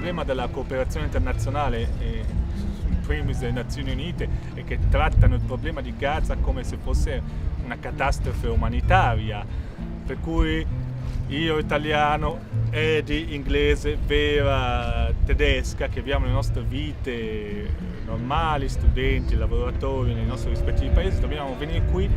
problema della cooperazione internazionale, in primis le Nazioni Unite, è che trattano il problema di Gaza come se fosse una catastrofe umanitaria, per cui io italiano, Edi inglese, Vera tedesca, che viviamo le nostre vite normali, studenti, lavoratori nei nostri rispettivi paesi, dobbiamo venire qui,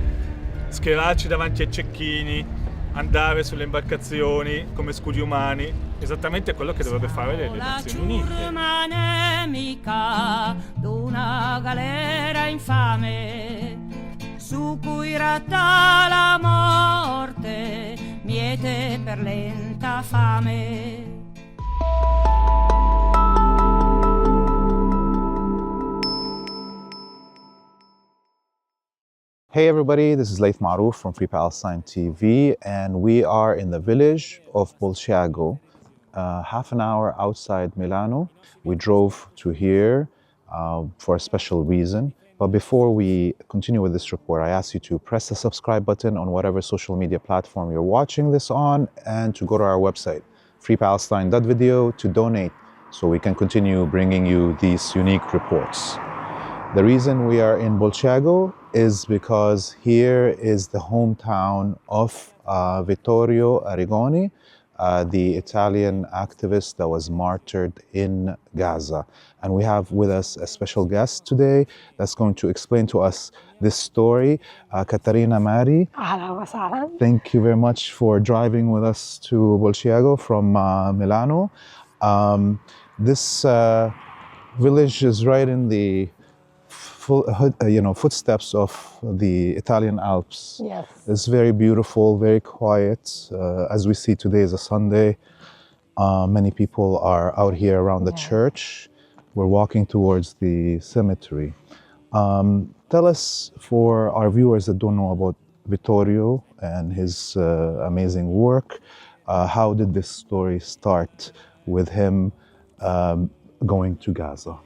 schierarci davanti ai cecchini, andare sulle imbarcazioni come scudi umani, esattamente quello che dovrebbe fare le Nazioni Unite. Nemica d'una galera infame su cui ratta la morte, miete per lenta fame. Hey everybody, this is Laith Marouf from Free Palestine TV, and we are in the village of Bulciago, half an hour outside Milano. We drove to here for a special reason. But before we continue with this report, I ask you to press the subscribe button on whatever social media platform you're watching this on, and to go to our website, freepalestine.video, to donate so we can continue bringing you these unique reports. The reason we are in Bulciago is because here is the hometown of Vittorio Arrigoni, the Italian activist that was martyred in Gaza. And we have with us a special guest today that's going to explain to us this story, Caterina Mari. Thank you very much for driving with us to Bulciago from Milano. This village is right in the footsteps of the Italian Alps. Yes. It's very beautiful, very quiet. As we see, today is a Sunday. Many people are out here around the church. We're walking towards the cemetery. Tell us, for our viewers that don't know about Vittorio and his amazing work, how did this story start with him going to Gaza?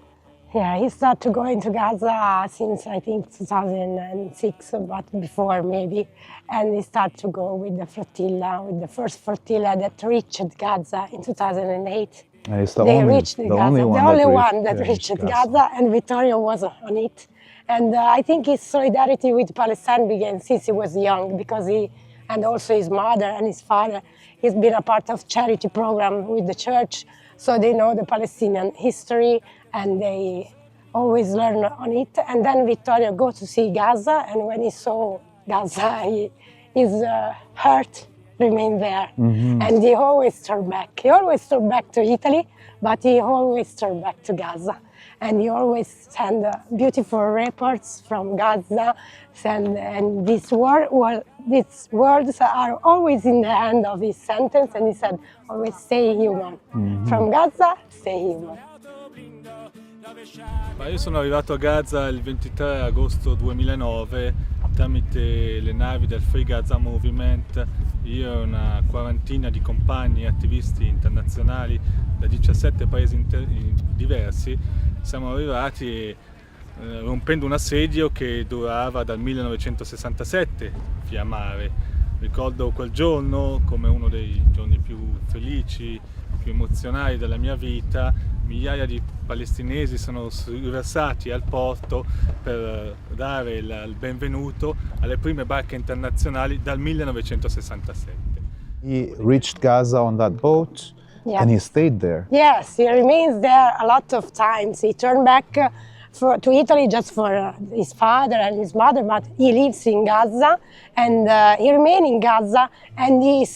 Yeah, he started going to Gaza since I think 2006, but before maybe. And he started to go with the flotilla, with the first flotilla that reached Gaza in 2008. And it's the only one that reached Gaza, and Vittorio was on it. And I think his solidarity with Palestine began since he was young, because he, and also his mother and his father, he's been a part of charity program with the church, so they know the Palestinian history, and they always learn on it. And then Vittorio go to see Gaza, and when he saw Gaza, his heart remained there. Mm-hmm. And he always turned back. He always turned back to Italy, but he always turned back to Gaza. And he always sent beautiful reports from Gaza, and these words are always in the end of his sentence, and he said, always stay human. Mm-hmm. From Gaza, stay human. Ma io sono arrivato a Gaza il 23 agosto 2009 tramite le navi del Free Gaza Movement. Io e una quarantina di compagni attivisti internazionali da 17 paesi diversi siamo arrivati rompendo un assedio che durava dal 1967 via mare. Ricordo quel giorno come uno dei giorni più felici, più emozionali della mia vita. Migliaia di palestinesi sono riversati al porto per dare il benvenuto alle prime barche internazionali dal 1967. He reached Gaza on that boat, and he stayed there. Yes, he remains there a lot of times. He turned back to Italy just for his father and his mother, but he lives in Gaza, and he remained in Gaza, and he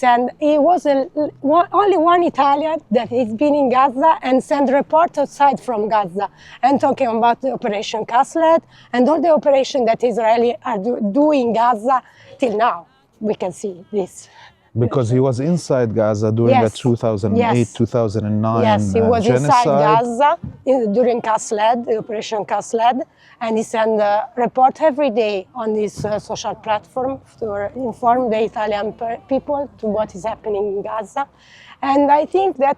was only one Italian that has been in Gaza and sent report outside from Gaza, and talking about the Operation Kaslet and all the operation that Israeli are doing in Gaza till now. We can see this. Because he was inside Gaza during the 2008-2009 Yes, he was genocide. Inside Gaza during Kaslet, the Operation Kaslet, and he sent a report every day on this social platform to inform the Italian people to what is happening in Gaza. And I think that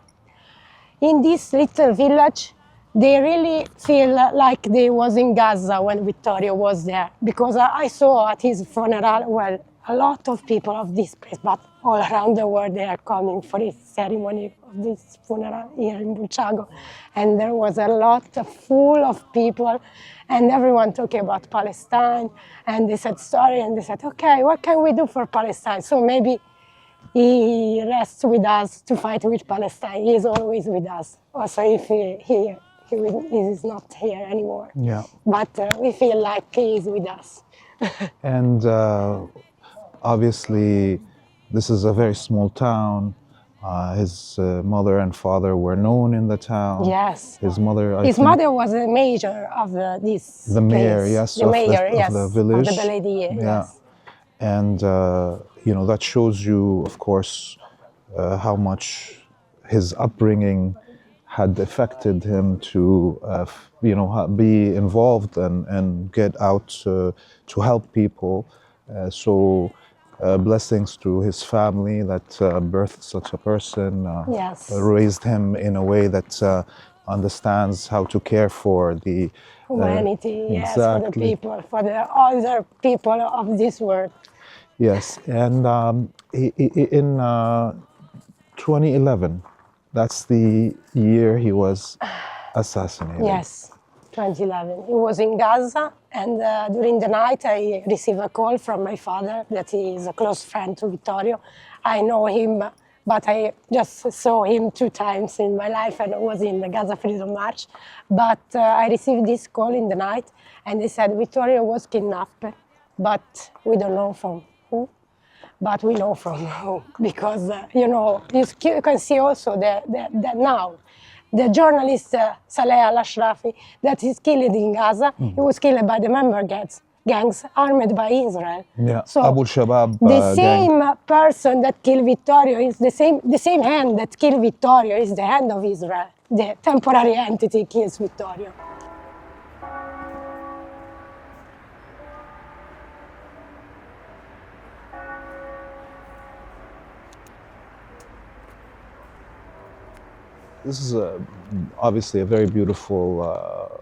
in this little village, they really feel like they was in Gaza when Vittorio was there, because I saw at his funeral, well, a lot of people of this place, but all around the world they are coming for this ceremony of this funeral here in Bulciago. And there was a lot full of people, and everyone talking about Palestine, and they said sorry, and they said, okay, what can we do for Palestine? So maybe he rests with us to fight with Palestine. He is always with us, also if he is not here anymore. Yeah. But we feel like he is with us. And obviously, this is a very small town. His mother and father were known in the town. Yes. His mother, His mother was the mayor of this the mayor, place. yes, the of mayor, the, yes, of the village. of the Belediye, Yeah. yes. And you know, that shows you, of course, how much his upbringing had affected him to, you know, be involved and get out to help people. So blessings to his family that birthed such a person, Yes. raised him in a way that understands how to care for the Humanity, yes, for the exactly. people, for the other people of this world. Yes, and in 2011, that's the year he was assassinated. Yes, 2011. He was in Gaza, and during the night I received a call from my father that he is a close friend to Vittorio. I know him, but I just saw him 2 times in my life, and it was in the Gaza Freedom March. But I received this call in the night, and they said Vittorio was kidnapped, but we don't know from who. But we know from who, because, you know, you can see also that now, the journalist Saleh Aljafarawi that is killed in Gaza, he was killed by the member gangs armed by Israel. Yeah, So Abu Shabab the same gang. person that killed Vittorio is the same hand that killed Vittorio is the hand of Israel. The temporary entity kills Vittorio. This is obviously a very beautiful,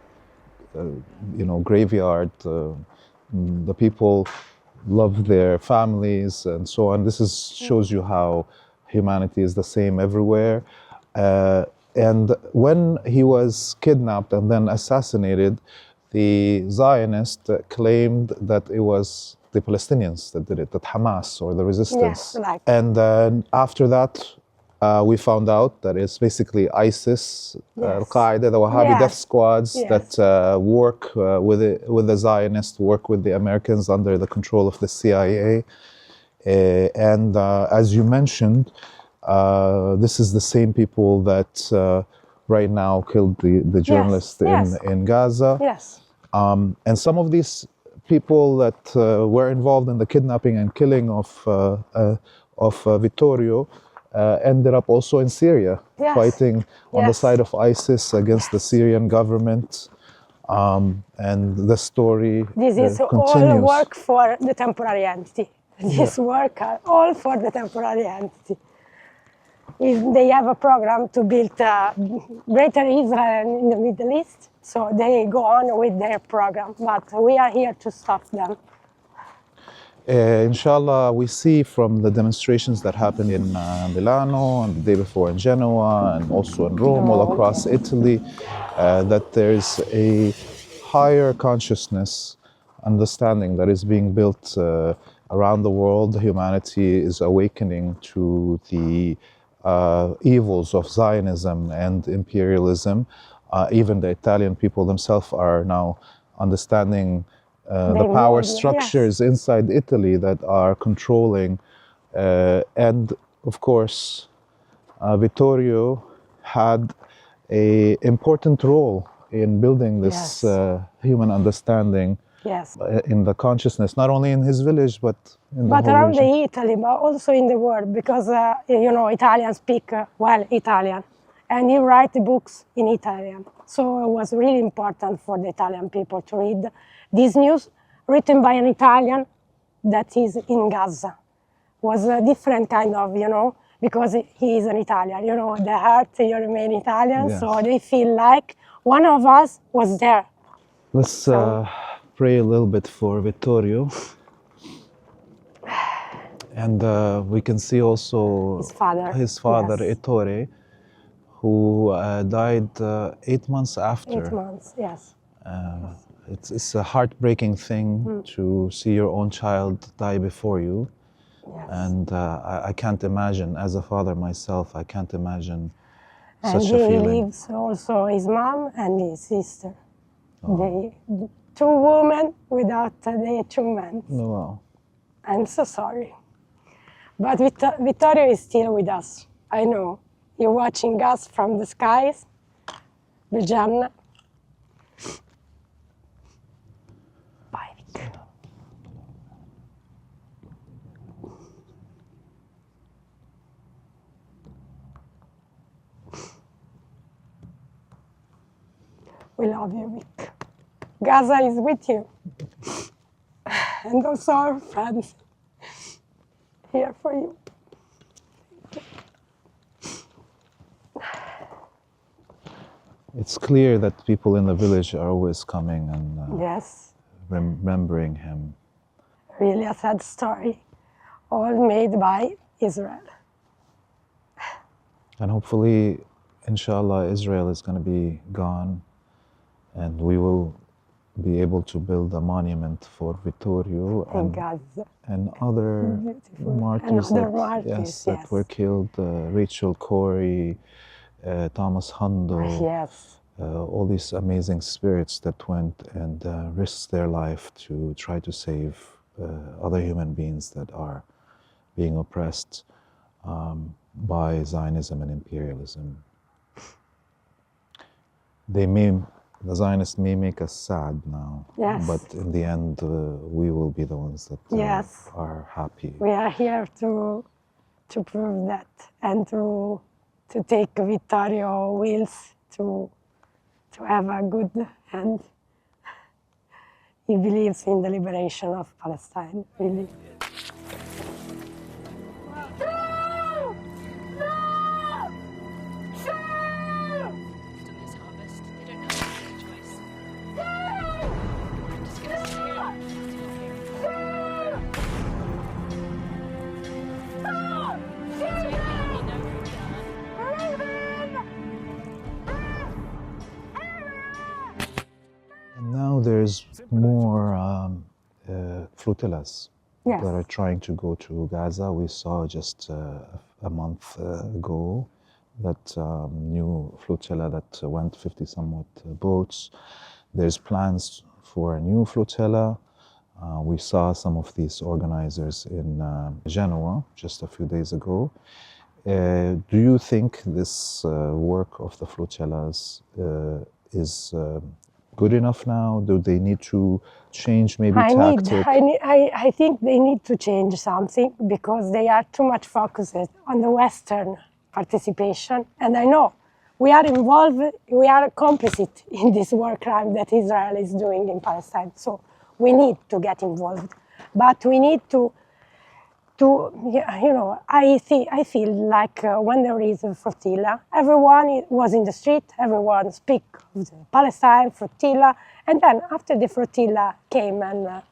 you know, graveyard. The people love their families and so on. This shows you how humanity is the same everywhere. And when he was kidnapped and then assassinated, the Zionists claimed that it was the Palestinians that did it, that Hamas or the resistance. Yes, like. And then after that, we found out that it's basically ISIS, al-Qaeda, the Wahhabi Yes. death squads Yes. that work with the Zionists, work with the Americans under the control of the CIA. And as you mentioned, this is the same people that right now killed the journalist yes. in Gaza. Yes. And some of these people that were involved in the kidnapping and killing of Vittorio ended up also in Syria, Yes. fighting on the Yes. side of ISIS against the Syrian government. And the story This is continues. all work for the temporary entity. This work are all for the temporary entity. They have a program to build greater Israel in the Middle East, so they go on with their program, but we are here to stop them. Inshallah, we see from the demonstrations that happened in Milano and the day before in Genoa and also in Rome, all across Italy, that there's a higher consciousness, understanding that is being built around the world. Humanity is awakening to the evils of Zionism and imperialism. Even the Italian people themselves are now understanding the power structures inside Italy that are controlling. And of course, Vittorio had an important role in building this human understanding in the consciousness, not only in his village, but in the whole around region. Italy, but also in the world, because, you know, Italians speak well Italian, and he writes books in Italian. So it was really important for the Italian people to read this news written by an Italian that is in Gaza. Was a different kind of, you know, because he is an Italian, you know, the heart, you remain Italian, Yes. so they feel like one of us was there. Let's pray a little bit for Vittorio. And we can see also his father, yes. Ettore, who died 8 months after. 8 months, yes. It's a heartbreaking thing to see your own child die before you. Yes. And I can't imagine, as a father myself, I can't imagine such a feeling. And he leaves also his mom and his sister. Oh. The 2 women without the 2 men. Oh, wow. I'm so sorry. But Vittorio is still with us. I know. You're watching us from the skies. Buongiorno. Bye, Vic. We love you, Vic. Gaza is with you. And also our friends here for you. It's clear that people in the village are always coming and yes. Remembering him. Really a sad story, all made by Israel. And hopefully, inshallah, Israel is going to be gone and we will be able to build a monument for Vittorio and Gaza. And other martyrs, that were killed, Rachel Corey, Thomas Hundo, yes. All these amazing spirits that went and risked their life to try to save other human beings that are being oppressed by Zionism and imperialism. The Zionists may make us sad now, yes. But in the end, we will be the ones that yes. are happy. We are here to prove that and to take Vittorio wills to have a good end. He believes in the liberation of Palestine, really. Now there's more flotillas yes. that are trying to go to Gaza. We saw just a month ago that new flotilla that went 50 somewhat boats. There's plans for a new flotilla. We saw some of these organizers in Genoa just a few days ago. Do you think this work of the flotillas is good enough now? Do they need to change maybe tactic? I think they need to change something because they are too much focused on the Western participation. And I know we are involved, we are complicit in this war crime that Israel is doing in Palestine. So we need to get involved. But we need to I feel like when there is a flotilla, everyone was in the street, everyone speak of the Palestine flotilla, and then after the flotilla came and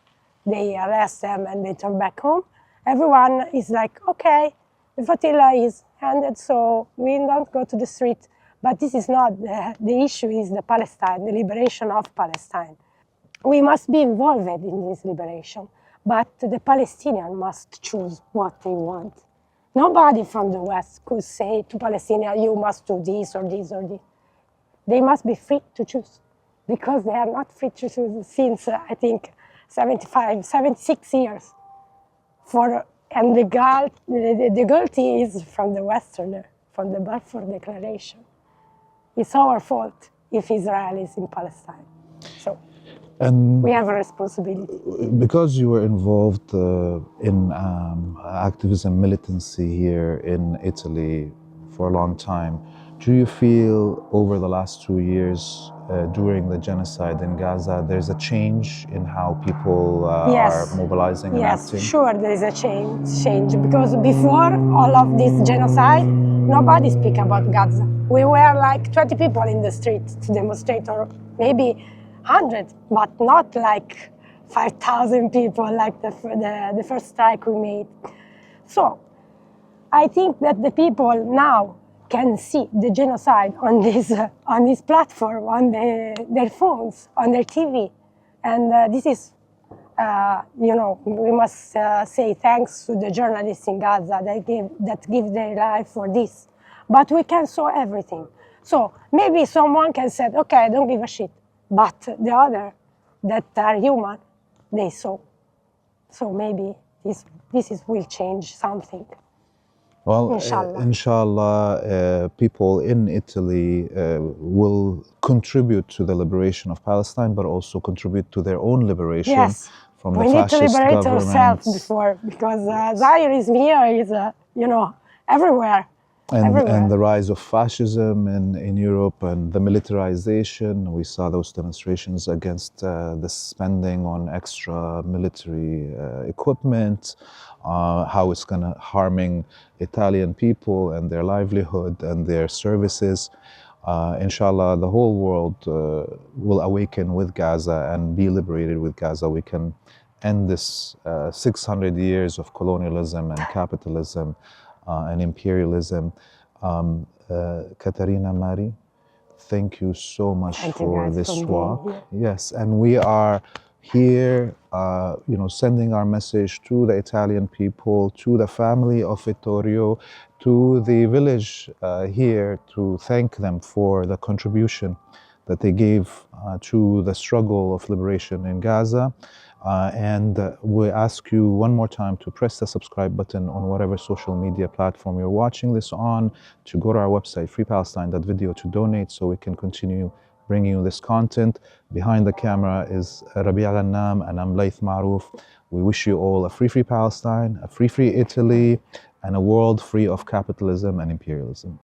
they arrest them and they turn back home, everyone is like, okay, the flotilla is ended, so we don't go to the street. But this is not, the issue is the Palestine, the liberation of Palestine. We must be involved in this liberation. But the Palestinians must choose what they want. Nobody from the West could say to Palestinians, you must do this or this or this. They must be free to choose because they are not free to choose since, I think, 76 years. And the guilty is from the Westerner, from the Balfour Declaration. It's our fault if Israel is in Palestine. So. And we have a responsibility. Because you were involved in activism, militancy here in Italy for a long time, do you feel over the last 2 years during the genocide in Gaza, there's a change in how people are mobilizing and acting? Yes, sure, there is a change. Because before all of this genocide, nobody speak about Gaza. We were like 20 people in the street to demonstrate, or maybe 100, but not like 5,000 people like the first strike we made. So I think that the people now can see the genocide on this platform, on their phones, on their TV. And this is, we must say thanks to the journalists in Gaza that give their life for this. But we can saw everything. So maybe someone can say, okay, I don't give a shit. But the other that are human, they saw. So maybe this will change something. Well, inshallah, people in Italy will contribute to the liberation of Palestine, but also contribute to their own liberation from the fascist government. We need to liberate ourselves before, because Zionism here is, everywhere. And the rise of fascism in Europe and the militarization. We saw those demonstrations against the spending on extra military equipment, how it's harming Italian people and their livelihood and their services. Inshallah, the whole world will awaken with Gaza and be liberated with Gaza. We can end this 600 years of colonialism and capitalism and imperialism. Caterina Mari, thank you so much for this walk. Yes, and we are here, sending our message to the Italian people, to the family of Vittorio, to the village here, to thank them for the contribution that they gave to the struggle of liberation in Gaza. And we ask you one more time to press the subscribe button on whatever social media platform you're watching this on, to go to our website, freepalestine.video, to donate so we can continue bringing you this content. Behind the camera is Rabih Ghannam, and I'm Laith Marouf. We wish you all a free Palestine, a free Italy, and a world free of capitalism and imperialism.